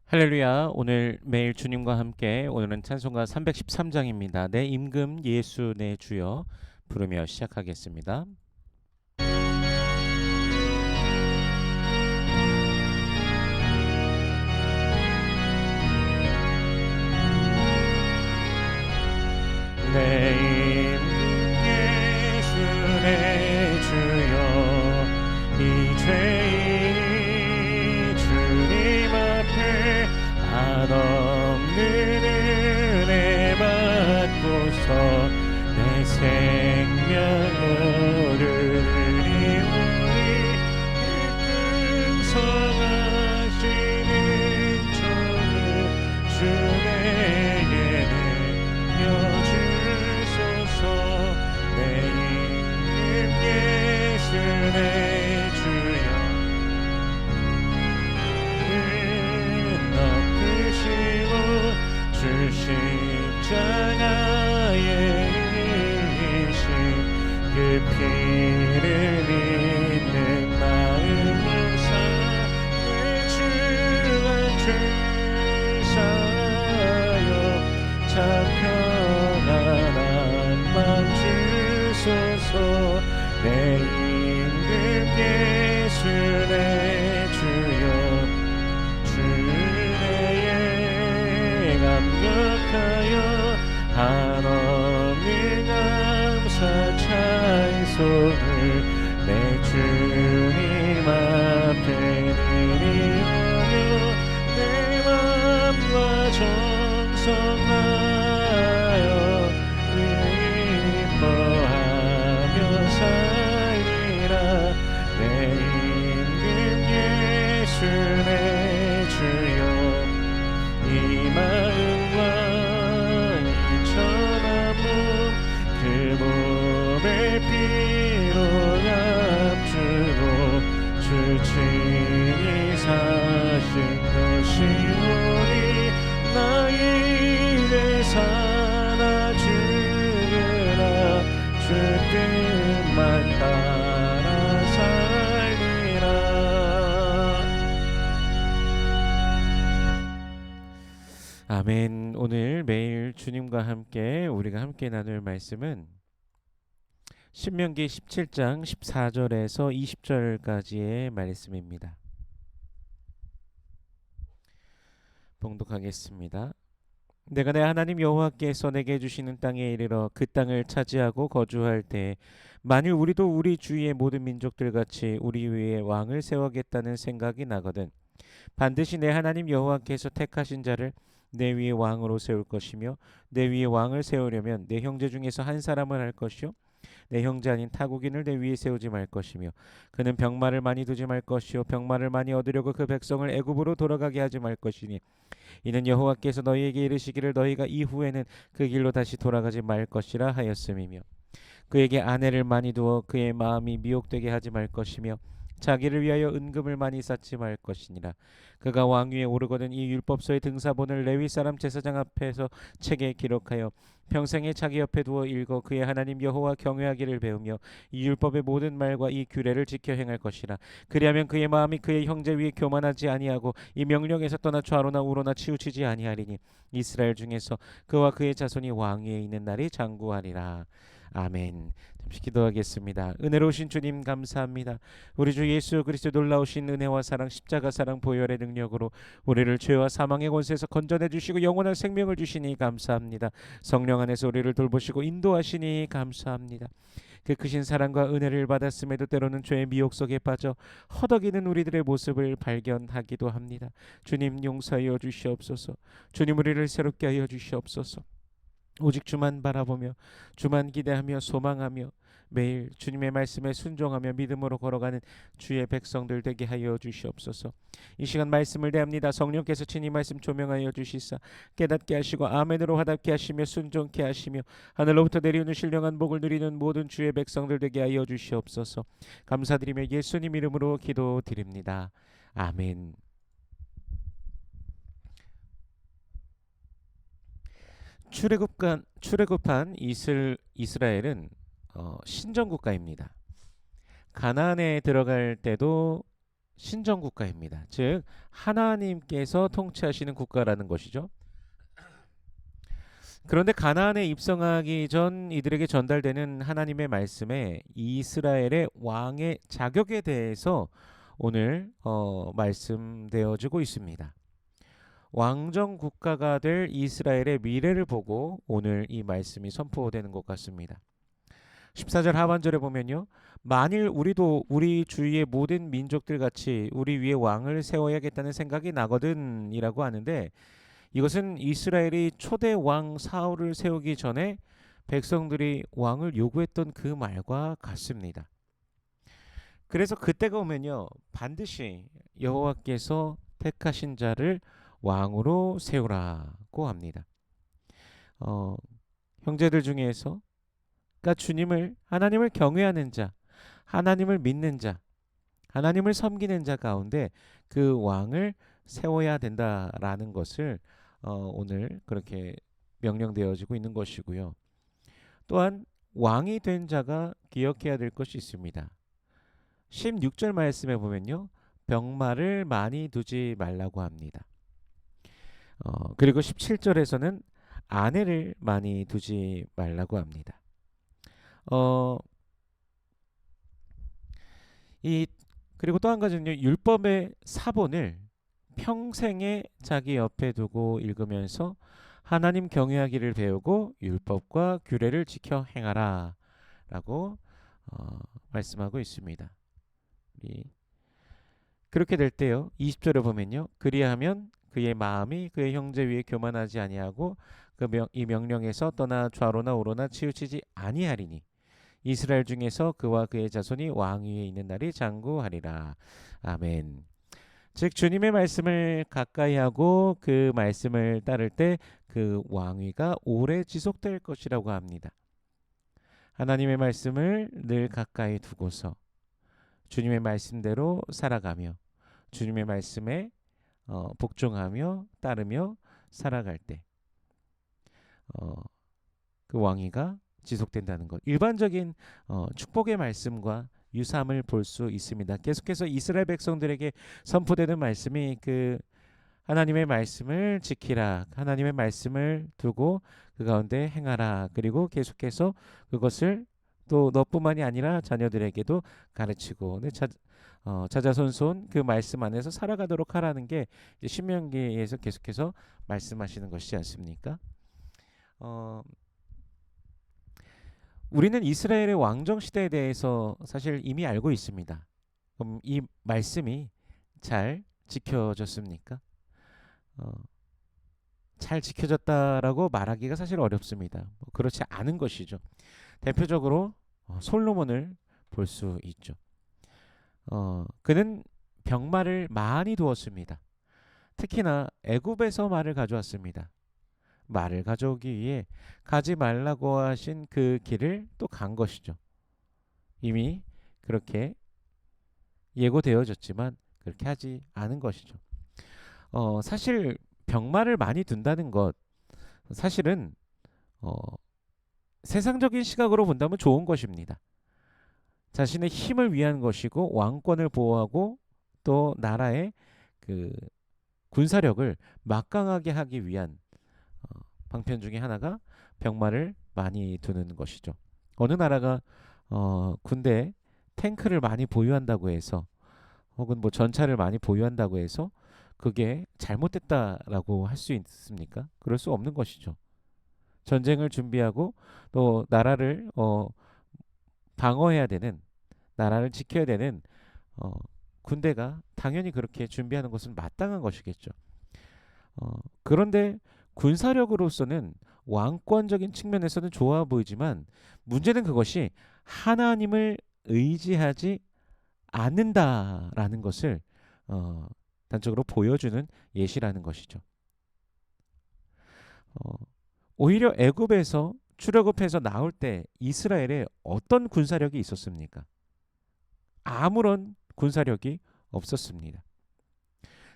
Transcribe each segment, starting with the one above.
할렐루야. 오늘 매일 주님과 함께 오늘은 찬송가 313장입니다. 내 임금 예수 내 주여 부르며 시작하겠습니다. 내 임금 예수 내 주여 이 죄인 주님 앞에 한없는 은혜 받고서 내 생명을 이루리 풍성하시는 천을 주 내게 내려주소서. 내 임금 예수 내 주여 주 십자가에 흘리신 그 피를 믿는 마음으로 내 주가 죄사여 잡혀간 한만 주소서. 내 임금 예수 내 주여 감격하여 한없는 감사 찬송을 내 주님 앞에 드리오며 내 맘과 정성 다하여 기뻐하며 살리라. 내 임금 예수 내 주여 이 마음과 이 천하무 그 몸의 피로 감추고 주 친히 사신 것이 오니 나 이제 사나 죽으라 주 뜻만 따라 살리라. 아멘. 오늘 매일 주님과 함께 우리가 함께 나눌 말씀은 신명기 17장 14절에서 20절까지의 말씀입니다. 봉독하겠습니다. 내가 내 하나님 여호와께서 내게 주시는 땅에 이르러 그 땅을 차지하고 거주할 때 만일 우리도 우리 주위의 모든 민족들 같이 우리 위에 왕을 세우겠다는 생각이 나거든 반드시 내 하나님 여호와께서 택하신 자를 내 위에 왕으로 세울 것이며 내 위에 왕을 세우려면 내 형제 중에서 한 사람을 할 것이요 내 형제 아닌 타국인을 내 위에 세우지 말 것이며 그는 병마를 많이 두지 말 것이요 병마를 많이 얻으려고 그 백성을 애굽으로 돌아가게 하지 말 것이니 이는 여호와께서 너희에게 이르시기를 너희가 이후에는 그 길로 다시 돌아가지 말 것이라 하였음이며 그에게 아내를 많이 두어 그의 마음이 미혹되게 하지 말 것이며 자기를 위하여 은금을 많이 쌓지 말 것이니라. 그가 왕위에 오르거든 이 율법서의 등사본을 레위 사람 제사장 앞에서 책에 기록하여 평생에 자기 옆에 두어 읽어 그의 하나님 여호와 경외하기를 배우며 이 율법의 모든 말과 이 규례를 지켜 행할 것이라. 그리하면 그의 마음이 그의 형제 위에 교만하지 아니하고 이 명령에서 떠나 좌로나 우로나 치우치지 아니하리니 이스라엘 중에서 그와 그의 자손이 왕위에 있는 날이 장구하리라. 아멘. 잠시 기도하겠습니다. 은혜로우신 주님 감사합니다. 우리 주 예수 그리스도 놀라우신 은혜와 사랑 십자가 사랑 보혈의 능력으로 우리를 죄와 사망의 권세에서 건져내 주시고 영원한 생명을 주시니 감사합니다. 성령 안에서 우리를 돌보시고 인도하시니 감사합니다. 그 크신 사랑과 은혜를 받았음에도 때로는 죄의 미혹 속에 빠져 허덕이는 우리들의 모습을 발견하기도 합니다. 주님 용서하여 주시옵소서. 주님 우리를 새롭게 하여 주시옵소서. 오직 주만 바라보며 주만 기대하며 소망하며 매일 주님의 말씀에 순종하며 믿음으로 걸어가는 주의 백성들 되게 하여 주시옵소서. 이 시간 말씀을 대합니다. 성령께서 친히 말씀 조명하여 주시사 깨닫게 하시고 아멘으로 화답게 하시며 순종케 하시며 하늘로부터 내려오는 신령한 복을 누리는 모든 주의 백성들 되게 하여 주시옵소서. 감사드리며 예수님 이름으로 기도드립니다. 아멘. 출애굽한 이스라엘은 신정국가입니다. 가나안에 들어갈 때도 신정 국가입니다. 즉 하나님께서 통치하시는 국가라는 것이죠. 그런데 가나안에 입성하기 전 이들에게 전달되는 하나님의 말씀에 이스라엘의 왕의 자격에 대해서 오늘 말씀되어지고 있습니다. 왕정 국가가 될 이스라엘의 미래를 보고 오늘 이 말씀이 선포되는 것 같습니다. 14절 하반절에 보면요. 만일 우리도 우리 주위의 모든 민족들 같이 우리 위에 왕을 세워야겠다는 생각이 나거든 이라고 하는데, 이것은 이스라엘이 초대 왕 사울을 세우기 전에 백성들이 왕을 요구했던 그 말과 같습니다. 그래서 그때가 오면요. 반드시 여호와께서 택하신 자를 왕으로 세우라고 합니다. 형제들 중에서 그러니까 하나님을 경외하는 자, 하나님을 믿는 자, 하나님을 섬기는 자 가운데 그 왕을 세워야 된다라는 것을 오늘 그렇게 명령되어지고 있는 것이고요. 또한 왕이 된 자가 기억해야 될 것이 있습니다. 16절 말씀에 보면요. 병마를 많이 두지 말라고 합니다. 그리고 17절에서는 아내를 많이 두지 말라고 합니다. 그리고 또 한 가지는요. 율법의 사본을 평생에 자기 옆에 두고 읽으면서 하나님 경외하기를 배우고 율법과 규례를 지켜 행하라 라고 말씀하고 있습니다. 그렇게 될 때요. 20절에 보면요. 그리하면 그의 마음이 그의 형제 위에 교만하지 아니하고 이 명령에서 떠나 좌로나 우로나 치우치지 아니하리니 이스라엘 중에서 그와 그의 자손이 왕위에 있는 날이 장구하리라. 아멘. 즉 주님의 말씀을 가까이 하고 그 말씀을 따를 때 그 왕위가 오래 지속될 것이라고 합니다. 하나님의 말씀을 늘 가까이 두고서 주님의 말씀대로 살아가며 주님의 말씀에 복종하며 따르며 살아갈 때 그 왕위가 지속된다는 것. 일반적인 축복의 말씀과 유사함을 볼 수 있습니다. 계속해서 이스라엘 백성들에게 선포되는 말씀이 그 하나님의 말씀을 지키라, 하나님의 말씀을 두고 그 가운데 행하라. 그리고 계속해서 그것을 또 너뿐만이 아니라 자녀들에게도 가르치고 자자손손 그 말씀 안에서 살아가도록 하라는 게 신명기에서 계속해서 말씀하시는 것이지 않습니까? 우리는 이스라엘의 왕정 시대에 대해서 사실 이미 알고 있습니다. 그럼 이 말씀이 잘 지켜졌습니까? 잘 지켜졌다라고 말하기가 사실 어렵습니다. 그렇지 않은 것이죠. 대표적으로 솔로몬을 볼 수 있죠. 그는 병마를 많이 두었습니다. 특히나 애굽에서 말을 가져왔습니다. 말을 가져오기 위해 가지 말라고 하신 그 길을 또 간 것이죠. 이미 그렇게 예고되어졌지만 그렇게 하지 않은 것이죠. 사실 병마를 많이 둔다는 것 사실은 세상적인 시각으로 본다면 좋은 것입니다. 자신의 힘을 위한 것이고 왕권을 보호하고 또 나라의 그 군사력을 막강하게 하기 위한 방편 중에 하나가 병마를 많이 두는 것이죠. 어느 나라가 군대에 탱크를 많이 보유한다고 해서 혹은 뭐 전차를 많이 보유한다고 해서 그게 잘못됐다라고 할 수 있습니까? 그럴 수 없는 것이죠. 전쟁을 준비하고 또 나라를 방어해야 되는, 나라를 지켜야 되는 군대가 당연히 그렇게 준비하는 것은 마땅한 것이겠죠. 그런데 군사력으로서는 왕권적인 측면에서는 좋아 보이지만 문제는 그것이 하나님을 의지하지 않는다라는 것을 단적으로 보여주는 예시라는 것이죠. 오히려 애굽에서 출애굽해서 나올 때 이스라엘에 어떤 군사력이 있었습니까? 아무런 군사력이 없었습니다.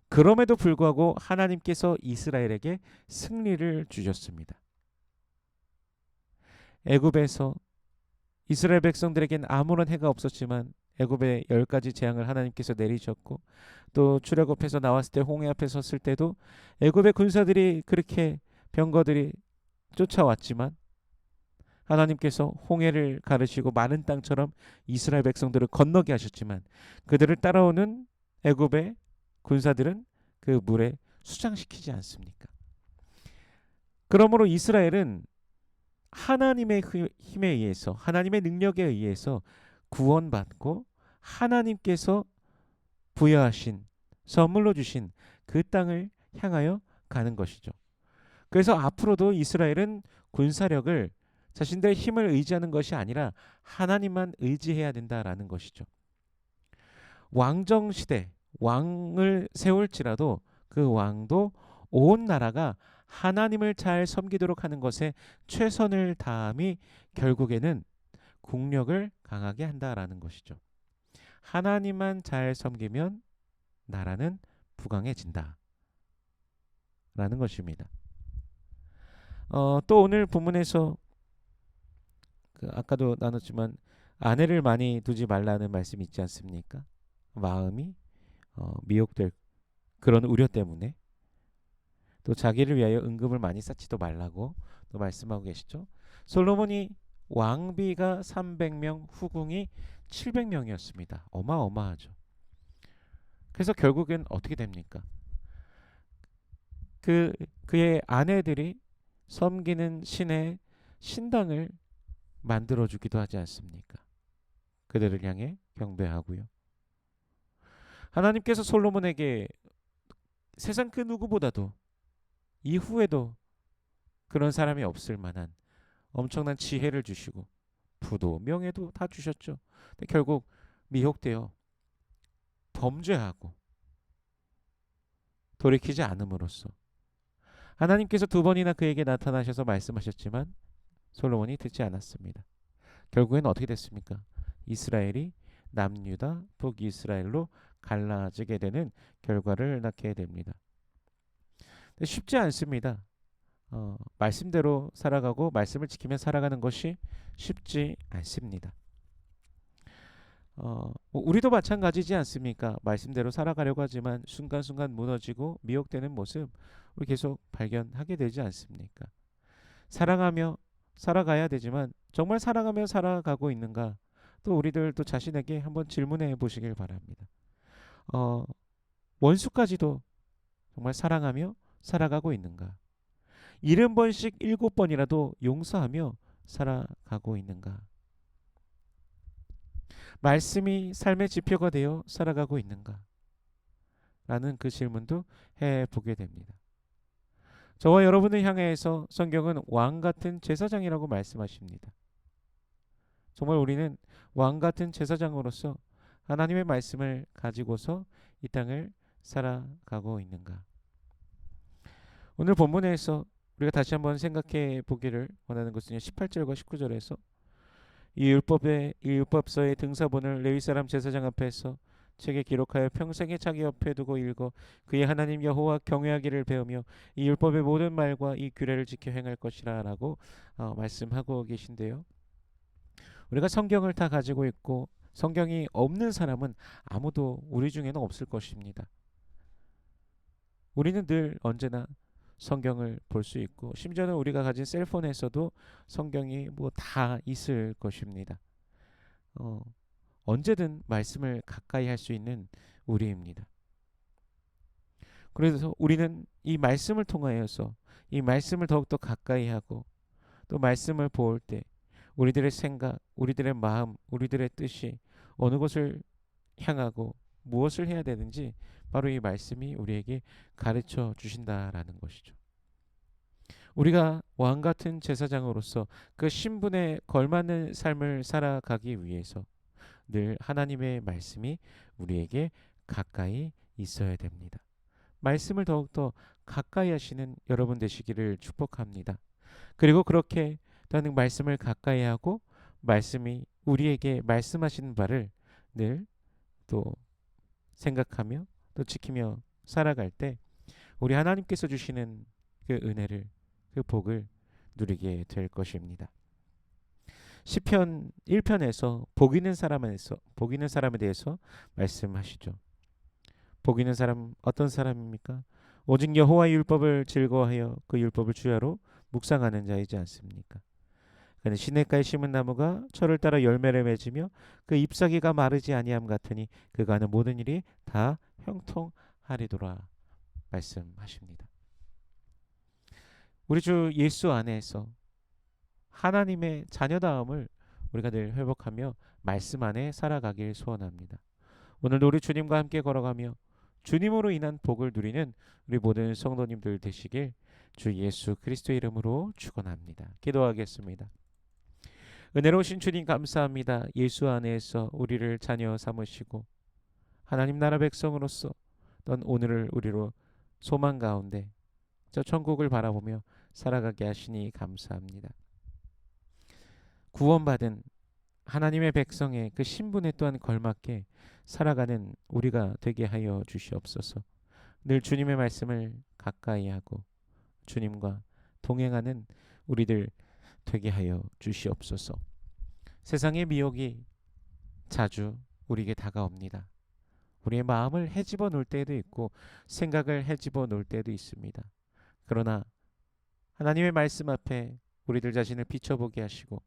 그럼에도 불구하고 하나님께서 이스라엘에게 승리를 주셨습니다. 애굽에서 이스라엘 백성들에겐 아무런 해가 없었지만 애굽에 10가지 재앙을 하나님께서 내리셨고, 또 출애굽해서 나왔을 때 홍해 앞에 섰을 때도 애굽의 군사들이 그렇게 병거들이 쫓아왔지만 하나님께서 홍해를 가르시고 마른 땅처럼 이스라엘 백성들을 건너게 하셨지만 그들을 따라오는 애굽의 군사들은 그 물에 수장시키지 않습니까? 그러므로 이스라엘은 하나님의 힘에 의해서, 하나님의 능력에 의해서 구원받고 하나님께서 부여하신, 선물로 주신 그 땅을 향하여 가는 것이죠. 그래서 앞으로도 이스라엘은 군사력을 자신들의 힘을 의지하는 것이 아니라 하나님만 의지해야 된다라는 것이죠. 왕정 시대, 왕을 세울지라도 그 왕도 온 나라가 하나님을 잘 섬기도록 하는 것에 최선을 다함이 결국에는 국력을 강하게 한다라는 것이죠. 하나님만 잘 섬기면 나라는 부강해진다 라는 것입니다. 또 오늘 본문에서 아까도 나눴지만 아내를 많이 두지 말라는 말씀이 있지 않습니까? 마음이 미혹될 그런 우려 때문에, 또 자기를 위하여 은금을 많이 쌓지도 말라고 또 말씀하고 계시죠. 솔로몬이 왕비가 300명, 후궁이 700명이었습니다. 어마어마하죠. 그래서 결국엔 어떻게 됩니까? 그의 아내들이 섬기는 신의 신당을 만들어주기도 하지 않습니까? 그들을 향해 경배하고요. 하나님께서 솔로몬에게 세상 그 누구보다도 이후에도 그런 사람이 없을 만한 엄청난 지혜를 주시고 부도 명예도 다 주셨죠. 근데 결국 미혹되어 범죄하고 돌이키지 않음으로써 하나님께서 2번이나 그에게 나타나셔서 말씀하셨지만 솔로몬이 듣지 않았습니다. 결국엔 어떻게 됐습니까? 이스라엘이 남유다, 북이스라엘로 갈라지게 되는 결과를 낳게 됩니다. 쉽지 않습니다. 말씀대로 살아가고 말씀을 지키며 살아가는 것이 쉽지 않습니다. 우리도 마찬가지지 않습니까? 말씀대로 살아가려고 하지만 순간순간 무너지고 미혹되는 모습 우리 계속 발견하게 되지 않습니까? 사랑하며 살아가야 되지만 정말 사랑하며 살아가고 있는가? 또 우리들도 자신에게 한번 질문해 보시길 바랍니다. 원수까지도 정말 사랑하며 살아가고 있는가? 70번씩 7번이라도 용서하며 살아가고 있는가? 말씀이 삶의 지표가 되어 살아가고 있는가? 라는 그 질문도 해보게 됩니다. 저와 여러분을 향해서 성경은 왕 같은 제사장이라고 말씀하십니다. 정말 우리는 왕 같은 제사장으로서 하나님의 말씀을 가지고서 이 땅을 살아가고 있는가? 오늘 본문에서 우리가 다시 한번 생각해 보기를 원하는 것은 18절과 19절에서 이 율법서의 등사본을 레위 사람 제사장 앞에서 책에 기록하여 평생에 자기 옆에 두고 읽어 그의 하나님 여호와 경외하기를 배우며 이 율법의 모든 말과 이 규례를 지켜 행할 것이라라고 말씀하고 계신데요. 우리가 성경을 다 가지고 있고 성경이 없는 사람은 아무도 우리 중에는 없을 것입니다. 우리는 늘 언제나 성경을 볼 수 있고 심지어는 우리가 가진 셀폰에서도 성경이 뭐 다 있을 것입니다. 언제든 말씀을 가까이 할 수 있는 우리입니다. 그래서 우리는 이 말씀을 통하여서 이 말씀을 더욱더 가까이 하고 또 말씀을 보을 때 우리들의 생각, 우리들의 마음, 우리들의 뜻이 어느 곳을 향하고 무엇을 해야 되는지 바로 이 말씀이 우리에게 가르쳐 주신다라는 것이죠. 우리가 왕 같은 제사장으로서 그 신분에 걸맞는 삶을 살아가기 위해서 늘 하나님의 말씀이 우리에게 가까이 있어야 됩니다. 말씀을 더욱더 가까이 하시는 여러분 되시기를 축복합니다. 그리고 그렇게 나는 말씀을 가까이 하고 말씀이 우리에게 말씀하시는 바를 늘 또 생각하며 또 지키며 살아갈 때 우리 하나님께서 주시는 그 은혜를 그 복을 누리게 될 것입니다. 시편 1편에서 복 있는 사람에 대해서 말씀하시죠. 복 있는 사람 어떤 사람입니까? 오직 여호와의 율법을 즐거워하여 그 율법을 주야로 묵상하는 자이지 않습니까? 그는 시냇가에 심은 나무가 철을 따라 열매를 맺으며 그 잎사귀가 마르지 아니함 같으니 그가 하는 모든 일이 다 형통하리도라 말씀하십니다. 우리 주 예수 안에서 하나님의 자녀다움을 우리가 늘 회복하며 말씀 안에 살아가길 소원합니다. 오늘도 우리 주님과 함께 걸어가며 주님으로 인한 복을 누리는 우리 모든 성도님들 되시길 주 예수 그리스도의 이름으로 축원합니다. 기도하겠습니다. 은혜로우신 주님 감사합니다. 예수 안에서 우리를 자녀 삼으시고 하나님 나라 백성으로서 넌 오늘을 우리로 소망 가운데 저 천국을 바라보며 살아가게 하시니 감사합니다. 구원받은 하나님의 백성의 그 신분에 또한 걸맞게 살아가는 우리가 되게 하여 주시옵소서. 늘 주님의 말씀을 가까이 하고 주님과 동행하는 우리들 되게 하여 주시옵소서. 세상의 미혹이 자주 우리에게 다가옵니다. 우리의 마음을 헤집어 놓을 때도 있고 생각을 헤집어 놓을 때도 있습니다. 그러나 하나님의 말씀 앞에 우리들 자신을 비춰보게 하시고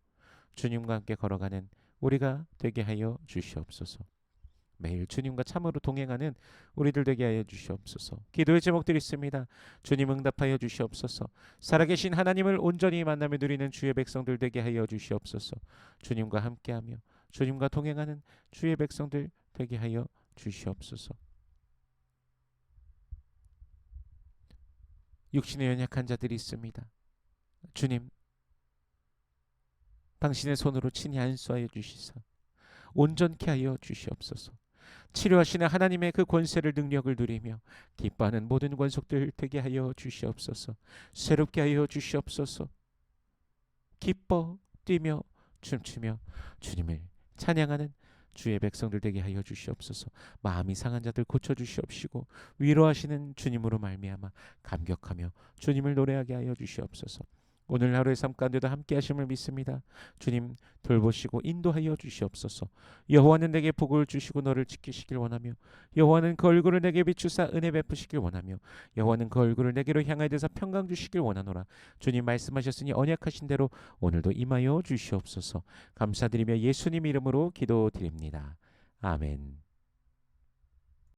주님과 함께 걸어가는 우리가 되게 하여 주시옵소서. 매일 주님과 참으로 동행하는 우리들 되게 하여 주시옵소서. 기도의 제목들이 있습니다. 주님 응답하여 주시옵소서. 살아계신 하나님을 온전히 만나며 누리는 주의 백성들 되게 하여 주시옵소서. 주님과 함께하며 주님과 동행하는 주의 백성들 되게 하여 주시옵소서. 육신에 연약한 자들이 있습니다. 주님, 당신의 손으로 친히 안수하여 주시사 온전케 하여 주시옵소서. 치료하시는 하나님의 그 권세를 능력을 누리며 기뻐하는 모든 권속들 되게 하여 주시옵소서. 새롭게 하여 주시옵소서. 기뻐 뛰며 춤추며 주님을 찬양하는 주의 백성들 되게 하여 주시옵소서. 마음이 상한 자들 고쳐 주시옵시고 위로하시는 주님으로 말미암아 감격하며 주님을 노래하게 하여 주시옵소서. 오늘 하루의 삶 가운데도 함께 하심을 믿습니다. 주님 돌보시고 인도하여 주시옵소서. 여호와는 내게 복을 주시고 너를 지키시길 원하며 여호와는 그 얼굴을 내게 비추사 은혜 베푸시길 원하며 여호와는 그 얼굴을 내게로 향하여 대사 평강 주시길 원하노라. 주님 말씀하셨으니 언약하신 대로 오늘도 임하여 주시옵소서. 감사드리며 예수님 이름으로 기도드립니다. 아멘.